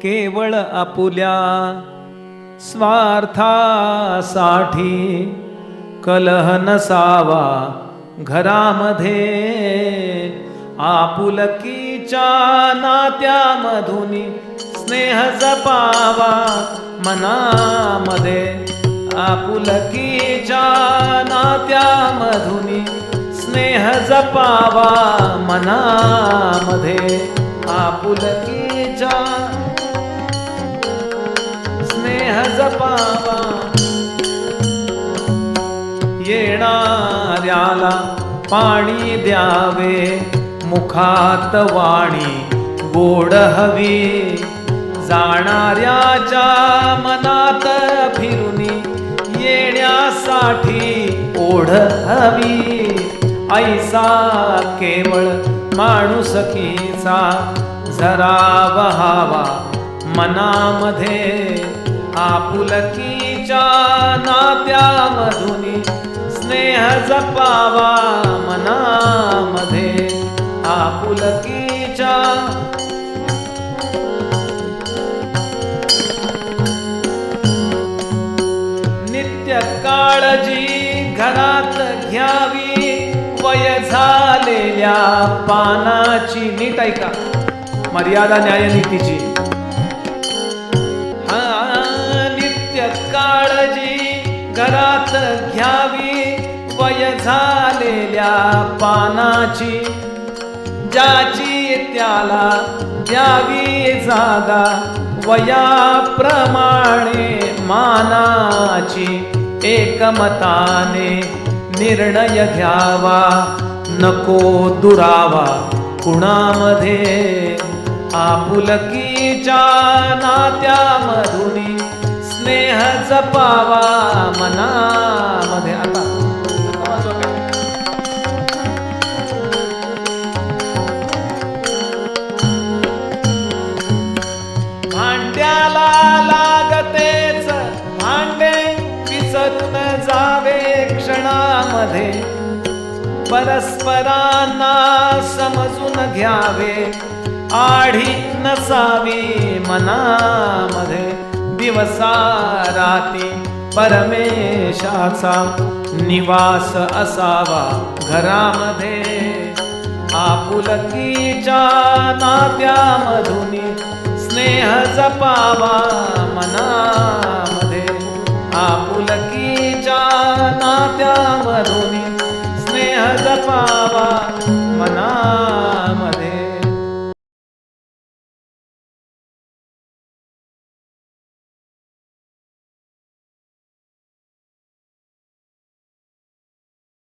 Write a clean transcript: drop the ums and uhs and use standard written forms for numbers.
केवळ आपुल्या स्वार्थासाठी कलह नसावा घरामध्ये, आपुलकीच्या नात्यामधून स्नेह जपावा मनामध्ये, आपुलकीच्या नात्यामधून स्नेह जपावा मनामध्ये, आपुलकीच्या स्नेह जपावा. येणाऱ्याला पाणी द्यावे, मुखात वाणी गोड हवी, जाणाऱ्याच्या मनात फिरुनी येण्यासाठी ओढ हवी. ऐसा केवळ माणुसकीचा जरा वहावा मनामध्ये, आपुलकीच्या नात्यामधून स्नेह जपावा मनामध्ये, आपुलकीच्या नित्य काळजी घरात घ्यावी, वय झालेल्या पानाची. नीट ऐका, मर्यादा न्यायनीतीची. नित्य काळजी घरात घ्यावी, वय झालेल्या पानाची, ज्याची त्याला द्यावी जागा वयाप्रमाणे मानाची. एकमताने निर्णय घ्यावा, नको दुरावा कुणामध्ये, आपुलकीच्या नात्यामधून स्नेह जपावा मनामध्ये. आता भांड्याला लागतेच भांडे, विसरून जावे क्षणामध्ये, परस्परांना समजून घ्यावे, आढी नसावी मनामध्ये, दिवसा राती परमेशाचा निवास असावा घरामध्ये, आपुलकीच्या नात्यामधून स्नेह जपावा मनामध्ये, आपुलकीच्या नात्यामधून स्नेह जपावा मना.